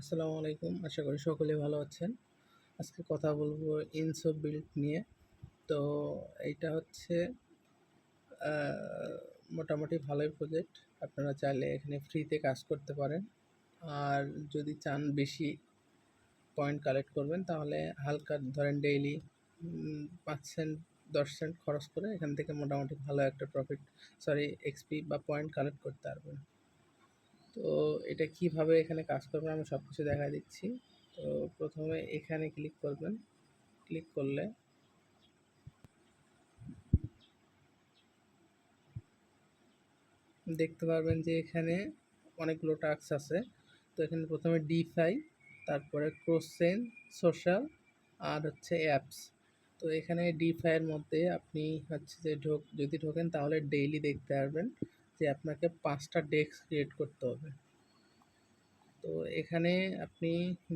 আসসালামু আলাইকুম। আশা করি সকলে ভালো আছেন। আজকে কথা বলবো ইনসো বিল্ড নিয়ে। তো এইটা হচ্ছে আ মোটামুটি ভালোই প্রজেক্ট। আপনারা চাইলে এখানে ফ্রিতে কাজ করতে পারেন। আর যদি চান বেশি পয়েন্ট কালেক্ট করবেন তাহলে হালকা ধরেন ডেইলি ৫ সেন্ট ১০ সেন্ট খরচ করে এখান থেকে মোটামুটি ভালো একটা এক্সপি বা পয়েন্ট কালেক্ট করতে পারবেন। তো এটা কিভাবে এখানে কাজ করবে আমি সবকিছু দেখায় দিচ্ছি। তো প্রথমে এখানে ক্লিক করবেন। ক্লিক করলে দেখতে পারবেন যে এখানে অনেকগুলো টাস্ক আছে। তো এখানে প্রথমে ডিফাই, তারপরে ক্রসচেইন, সোশ্যাল আর হচ্ছে অ্যাপস। তো এখানে ডিফাই এর মধ্যে আপনি হচ্ছে যে যদি ঢোকেন তাহলে ডেইলি দেখতে পারবেন যে আপনাকে ৫টা ডেস্ক ক্রিয়েট করতে হবে। তো এখানে আপনি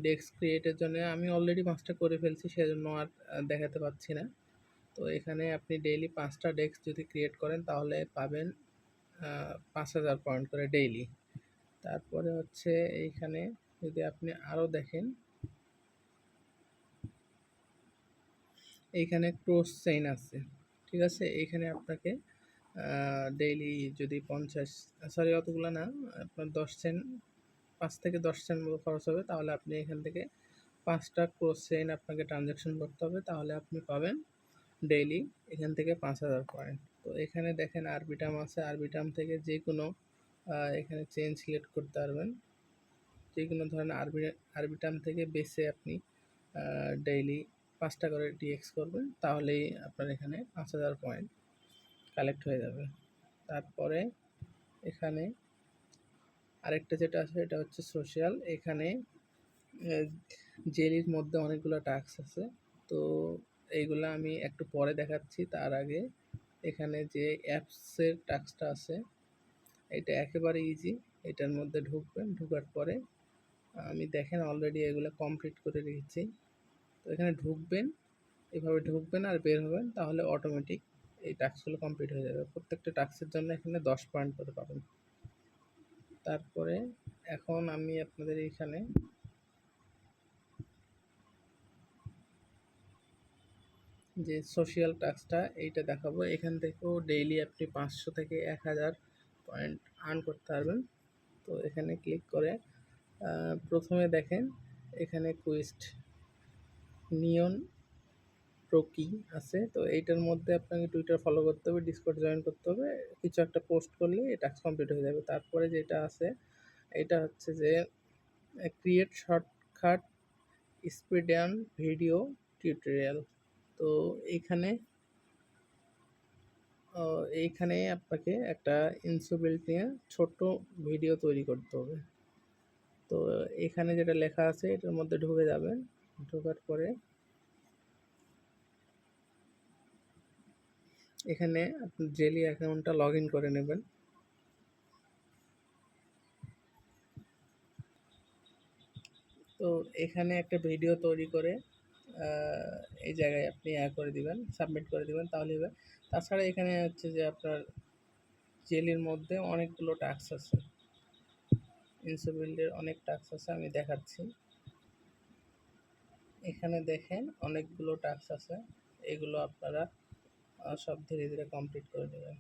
ডেস্ক ক্রিয়েটের জন্য আমি অলরেডি ৫টা করে ফেলছি, সেজন্য আর দেখাতে পাচ্ছি না। তো এখানে আপনি ডেইলি ৫টা ডেস্ক যদি ক্রিয়েট করেন তাহলে পাবেন ৫,০০০ পয়েন্ট করে ডেইলি। তারপরে হচ্ছে এইখানে যদি আপনি আরও দেখেন, এইখানে ক্রস চেইন আছে, ঠিক আছে? এইখানে আপনাকে ডেইলি যদি ৫০ অতগুলো না, আপনার ১০ সেন্ট ৫ থেকে ১০ সেন্ট মতো খরচ হবে। তাহলে আপনি এখান থেকে ৫টা ক্রস চেইন আপনাকে ট্রানজ্যাকশন করতে হবে, তাহলে আপনি পাবেন ডেইলি এখান থেকে ৫,০০০ পয়েন্ট। তো এখানে দেখেন আরবিটাম আছে, আরবিটাম থেকে যে কোনো এখানে চেইন সিলেক্ট করতে পারবেন। যে কোনো ধরনের আরবিটাম থেকে বেছে আপনি ডেইলি ৫টা করে ডিএক্স করবেন, তাহলেই আপনার এখানে ৫,০০০ পয়েন্ট কালেক্ট হয়ে যাবে। তারপরে এখানে আরেকটা যেটা আছে এটা হচ্ছে সোশ্যাল। এখানে জেলির মধ্যে অনেকগুলো টাস্ক আছে। তো এইগুলা আমি একটু পরে দেখাচ্ছি। তার আগে এখানে যে অ্যাপসের টাস্কটা আছে এটা একেবারে ইজি। এটার মধ্যে ঢুকবেন, ঢোকার পরে আমি দেখেন অলরেডি এগুলো কমপ্লিট করে রেখেছি। তো এখানে ঢুকবেন, এভাবে ঢুকবেন আর বের হবেন, তাহলে অটোমেটিক এই টাস্কগুলো কমপ্লিট হয়ে যাবে। প্রত্যেকটা টাস্কের জন্য এখানে ১০ পয়েন্ট করে পাবেন। তারপরে এখন আমি আপনাদের এইখানে যে সোশ্যাল টাস্কটা এইটা দেখাবো। এখান থেকেও ডেইলি আপনি ৫০০ থেকে ১,০০০ পয়েন্ট আর্ন করতে পারবেন। তো এখানে ক্লিক করে প্রথমে দেখেন এখানে কুইস্ট নিয়ন প্রকি আছে। তো এইটার মধ্যে আপনাকে টুইটার ফলো করতে হবে, ডিসকর্ড জয়েন করতে হবে, কিছু একটা পোস্ট করলে এই টাস্ক কমপ্লিট হয়ে যাবে। তারপরে যেটা আছে এটা হচ্ছে যে ক্রিয়েট শর্টকাট স্পিডান ভিডিও টিউটোরিয়াল। তো এইখানে আপনাকে একটা ইনসোবিল্ট নিয়ে ছোট্ট ভিডিও তৈরি করতে হবে। তো এখানে যেটা লেখা আছে এটার মধ্যে ঢুকে যাবেন। ঢোকার পরে এখানে আপনি জেলি অ্যাকাউন্টটা লগ ইন করে নেবেন। তো এখানে একটা ভিডিও তৈরি করে এই জায়গায় আপনি করে দিবেন, সাবমিট করে দিবেন, তাহলে হবে। তাছাড়া এখানে হচ্ছে যে আপনার জেলির মধ্যে অনেকগুলো টাস্ক আছে, ইনসোবিল্ডের অনেক টাস্ক আছে, আমি দেখাচ্ছি। এখানে দেখেন অনেকগুলো টাস্ক আছে, এগুলো আপনারা সব ধীরে ধীরে কমপ্লিট করে দেবেন।